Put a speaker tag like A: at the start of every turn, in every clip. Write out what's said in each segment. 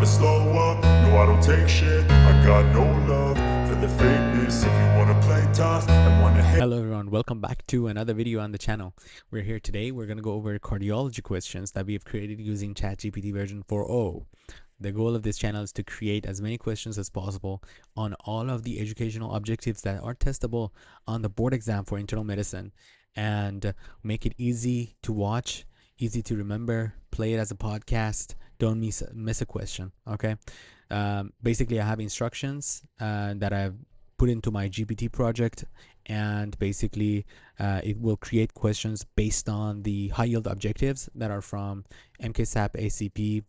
A: slow up, no I don't take shit. I got no love for the fakeness. If you wanna play tough and wanna hate.
B: Hello everyone, welcome back to another video on the channel. We're here today, we're going to go over cardiology questions that we have created using ChatGPT version 4.0. The goal of this channel is to create as many questions as possible on all of the educational objectives that are testable on the board exam for internal medicine, and make it easy to watch, easy to remember, play it as a podcast, don't miss a question, okay? Basically, I have instructions that I've put into my GPT project, and basically it will create questions based on the high yield objectives that are from MKSAP, ACP,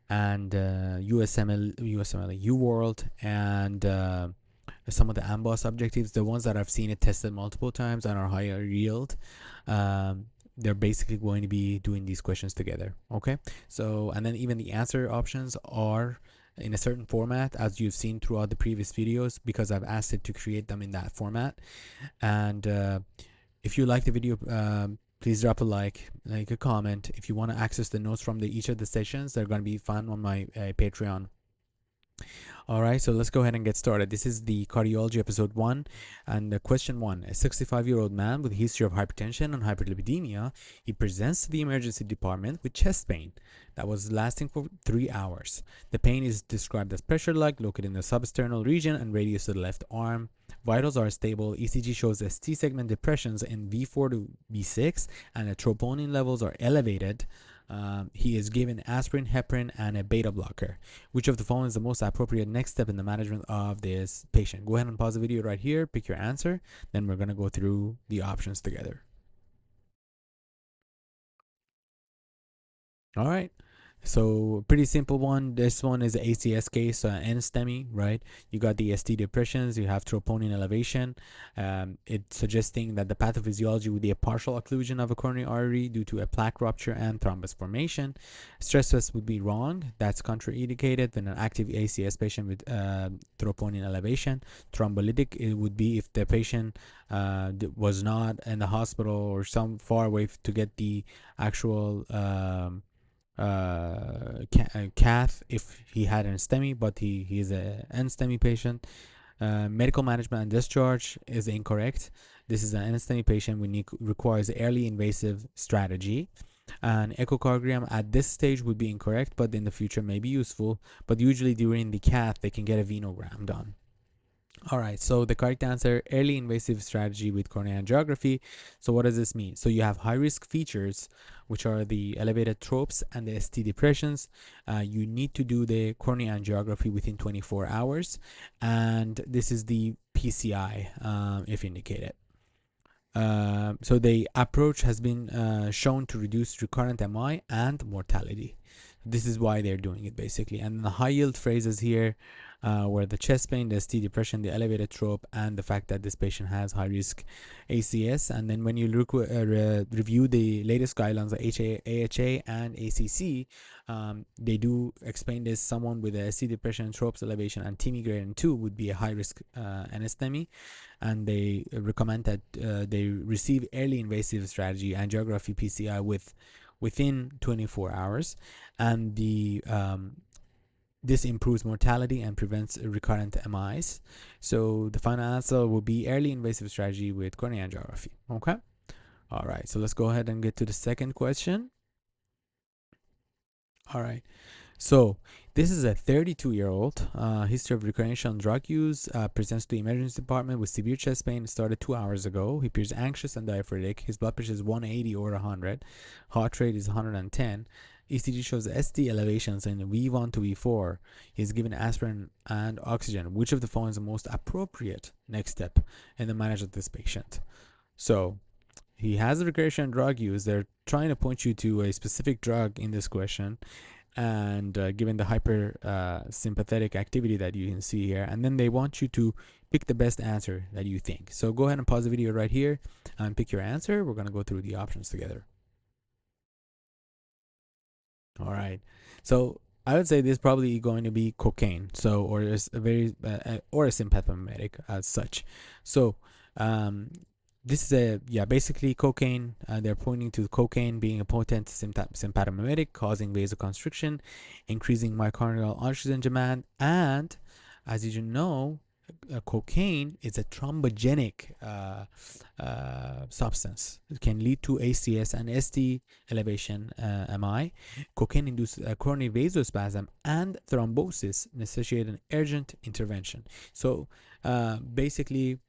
B: and USML, UWorld, and some of the AMBOSS objectives, the ones that I've seen it tested multiple times and are higher yield. They're basically going to be doing these questions together, okay? So, and then even the answer options are in a certain format, as you've seen throughout the previous videos, because I've asked it to create them in that format. And if you like the video, please drop a like a comment. If you want to access the notes from each of the sessions, they're going to be found on my Patreon. All right, so let's go ahead and get started. This is the cardiology episode 1, and question 1. A 65-year-old man with a history of hypertension and hyperlipidemia, he presents to the emergency department with chest pain that was lasting for 3 hours. The pain is described as pressure-like, located in the substernal region and radius to the left arm. Vitals are stable. ECG shows ST segment depressions in V4 to V6, and the troponin levels are elevated. He is given aspirin, heparin, and a beta blocker. Which of the following is the most appropriate next step in the management of this patient? Go ahead and pause the video right here, pick your answer, then we're going to go through the options together. All right. So pretty simple one. This one is the ACS case, so an STEMI, right? You got the ST depressions, you have troponin elevation. It's suggesting that the pathophysiology would be a partial occlusion of a coronary artery due to a plaque rupture and thrombus formation. Stress test would be wrong. That's contraindicated when an active ACS patient with troponin elevation. Thrombolytic, it would be if the patient was not in the hospital or some far away to get the actual cath if he had an STEMI, but he is an NSTEMI patient. Medical management and discharge is incorrect. This is an NSTEMI patient requires early invasive strategy. An echocardiogram at this stage would be incorrect, but in the future may be useful. But usually during the cath, they can get a venogram done. All right, so the correct answer, early invasive strategy with coronary angiography. So what does this mean? So you have high risk features, which are the elevated tropes and the ST depressions. You need to do the coronary angiography within 24 hours. And this is the PCI, if indicated. So the approach has been shown to reduce recurrent MI and mortality. This is why they're doing it, basically. And the high yield phrases here were the chest pain, the ST depression, the elevated trope, and the fact that this patient has high risk ACS. And then when you review the latest guidelines, the AHA and ACC, they do explain this. Someone with a ST depression, tropes elevation, and TIMI greater than 2 would be a high risk NSTEMI, and they recommend that they receive early invasive strategy angiography PCI within 24 hours, and the this improves mortality and prevents recurrent MIs. So the final answer will be early invasive strategy with coronary angiography. Okay. All right. So let's go ahead and get to the second question. All right. So this is a 32-year-old, history of recreational drug use, presents to the emergency department with severe chest pain. Started 2 hours ago. He appears anxious and diaphoretic. His blood pressure is 180 over 100. Heart rate is 110. ECG shows ST elevations in V1 to V4. He's given aspirin and oxygen. Which of the following is the most appropriate next step in the management of this patient? So he has a recreational drug use. They're trying to point you to a specific drug in this question, and given the hyper sympathetic activity that you can see here, and then they want you to pick the best answer that you think. So go ahead and pause the video right here and pick your answer. We're going to go through the options together. All right, so I would say this is probably going to be cocaine, so or a sympathomimetic as such. So this is basically cocaine. They're pointing to cocaine being a potent sympathomimetic, causing vasoconstriction, increasing myocardial oxygen demand, and as you know, cocaine is a thrombogenic substance. It can lead to ACS and ST elevation, MI. Cocaine induces coronary vasospasm and thrombosis, necessitate an urgent intervention. So basically,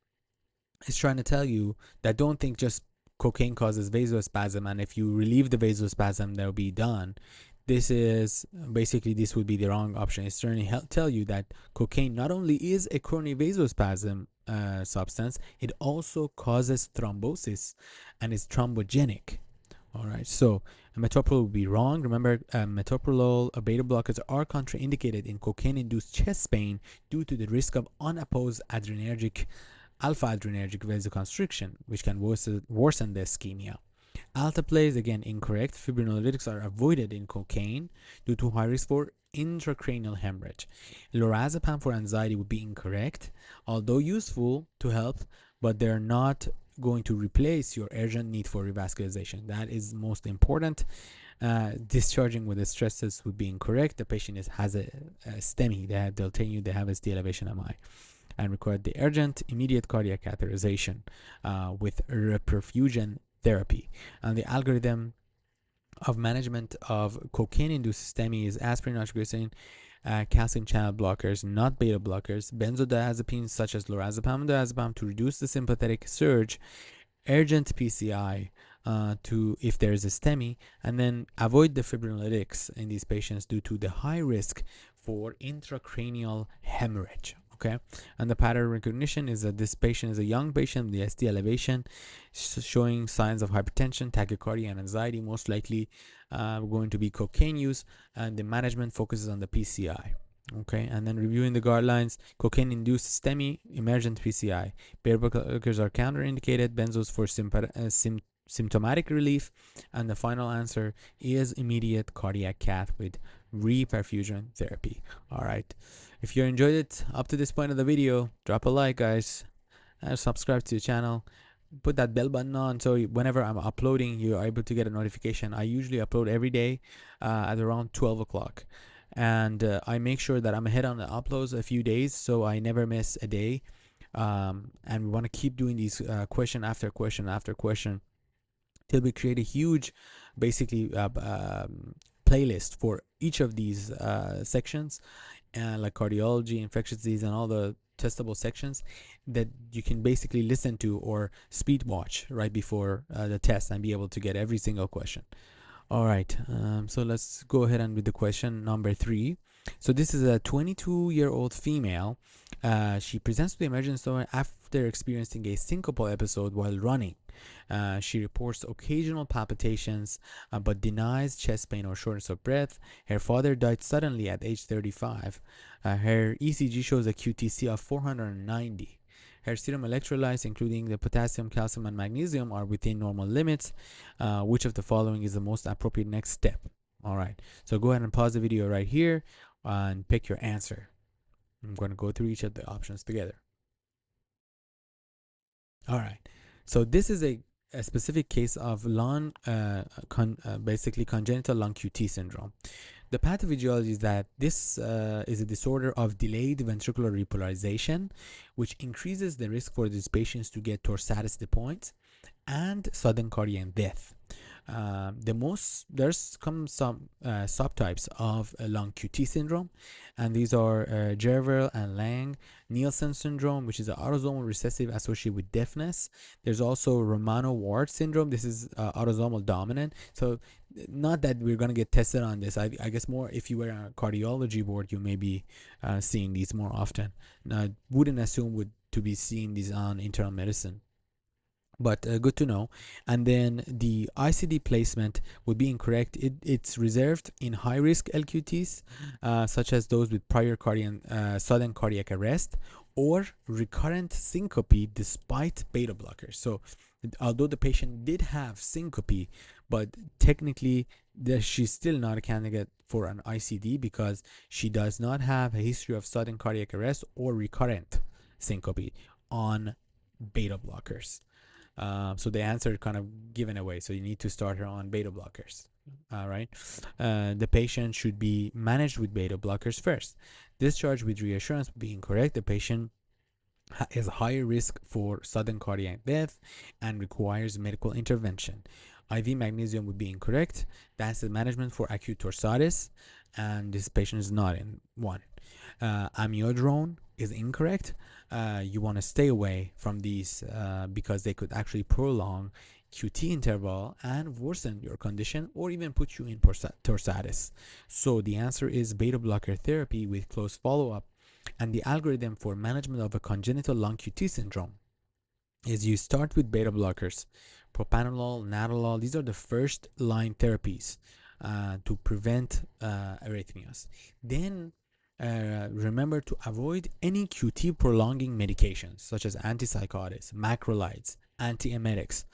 B: it's trying to tell you that don't think just cocaine causes vasospasm and if you relieve the vasospasm, they'll be done. This would be the wrong option. It's trying to tell you that cocaine not only is a coronary vasospasm substance, it also causes thrombosis and is thrombogenic. All right, so metoprolol would be wrong. Remember, metoprolol beta blockers are contraindicated in cocaine-induced chest pain due to the risk of unopposed alpha-adrenergic vasoconstriction, which can worsen the ischemia. Alteplase, again, incorrect. Fibrinolytics are avoided in cocaine due to high risk for intracranial hemorrhage. Lorazepam for anxiety would be incorrect, although useful to help, but they're not going to replace your urgent need for revascularization. That is most important. Discharging with the stresses would be incorrect. The patient has a STEMI. They'll tell you they have a ST elevation MI and require the urgent, immediate cardiac catheterization with reperfusion therapy. And the algorithm of management of cocaine-induced STEMI is aspirin, nitroglycerin, calcium channel blockers, not beta blockers, benzodiazepines such as lorazepam and diazepam to reduce the sympathetic surge, urgent PCI to if there is a STEMI, and then avoid the fibrinolytics in these patients due to the high risk for intracranial hemorrhage. Okay, and the pattern recognition is that this patient is a young patient with the ST elevation, showing signs of hypertension, tachycardia, and anxiety, most likely going to be cocaine use, and the management focuses on the PCI. Okay, and then reviewing the guidelines, cocaine-induced STEMI, emergent PCI. Beta blockers are counterindicated, benzos for symptomatic relief, and the final answer is immediate cardiac cath with reperfusion therapy. All right, if you enjoyed it up to this point of the video, drop a like, guys, and subscribe to the channel. Put that bell button on so whenever I'm uploading, you are able to get a notification. I usually upload every day at around 12 o'clock. And I make sure that I'm ahead on the uploads a few days so I never miss a day. And we want to keep doing these question after question after question till we create a huge, basically, playlist for each of these sections, like cardiology, infectious disease, and all the testable sections that you can basically listen to or speed watch right before the test and be able to get every single question. All right, so let's go ahead and with the question number 3. So this is a 22-year-old female. She presents to the emergency room after experiencing a syncopal episode while running. She reports occasional palpitations, but denies chest pain or shortness of breath. Her father died suddenly at age 35. Her ECG shows a QTc of 490. Her serum electrolytes, including the potassium, calcium, and magnesium, are within normal limits. Which of the following is the most appropriate next step? All right, so go ahead and pause the video right here and pick your answer. I'm going to go through each of the options together. All right, so this is a specific case of basically congenital lung QT syndrome. The pathophysiology is that this is a disorder of delayed ventricular repolarization, which increases the risk for these patients to get torsades de pointes and sudden cardiac death. There's some subtypes of lung QT syndrome, and these are Jervell and Lang Nielsen syndrome, which is an autosomal recessive associated with deafness. There's also Romano-Ward syndrome. This is autosomal dominant. So not that we're going to get tested on this. I guess more if you were on a cardiology board, you may be seeing these more often. I wouldn't assume to be seeing these on internal medicine, but good to know. And then the ICD placement would be incorrect. It's reserved in high risk LQTs, such as those with prior sudden cardiac arrest or recurrent syncope despite beta blockers. So although the patient did have syncope, but technically she's still not a candidate for an ICD because she does not have a history of sudden cardiac arrest or recurrent syncope on beta blockers. So the answer kind of given away. So you need to start her on beta blockers. All right. The patient should be managed with beta blockers first. Discharge with reassurance would be incorrect. The patient is higher risk for sudden cardiac death and requires medical intervention. IV magnesium would be incorrect. That's the management for acute torsades, and this patient is not in one. Amiodarone is incorrect. You want to stay away from these because they could actually prolong QT interval and worsen your condition or even put you in torsades. So the answer is beta blocker therapy with close follow-up. And the algorithm for management of a congenital lung QT syndrome is you start with beta blockers, propranolol, nadolol. These are the first line therapies to prevent arrhythmias. Then remember to avoid any QT prolonging medications such as antipsychotics, macrolides, antiemetics.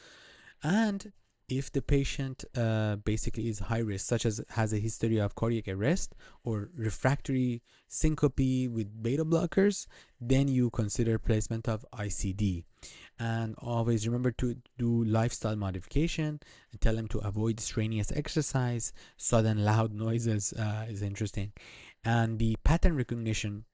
B: And if the patient basically is high risk, such as has a history of cardiac arrest or refractory syncope with beta blockers, then you consider placement of ICD. And always remember to do lifestyle modification and tell them to avoid strenuous exercise. Sudden loud noises is interesting. And the pattern recognition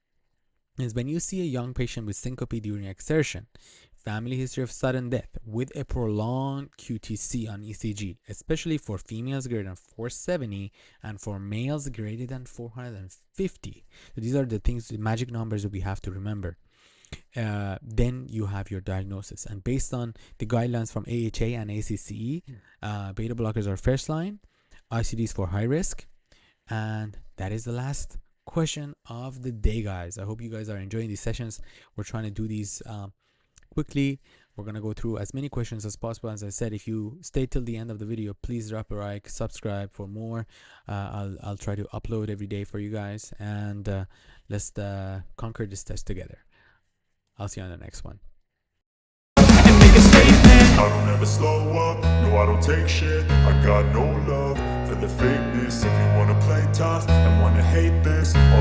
B: is when you see a young patient with syncope during exertion, family history of sudden death with a prolonged QTC on ECG, especially for females greater than 470 and for males greater than 450. So these are the things, the magic numbers that we have to remember. Then you have your diagnosis, and based on the guidelines from AHA and ACCE, beta blockers are first line, ICDs for high risk. And that is the last question of the day, guys. I hope you guys are enjoying these sessions. We're trying to do these quickly. We're gonna go through as many questions as possible. As I said, if you stay till the end of the video, please drop a like, subscribe for more. I'll try to upload every day for you guys, and let's conquer this test together. I'll see you on the next one.
A: I don't ever slow up, no I don't take shit. I got no love for the fakeness. If you wanna play tough and wanna hate this,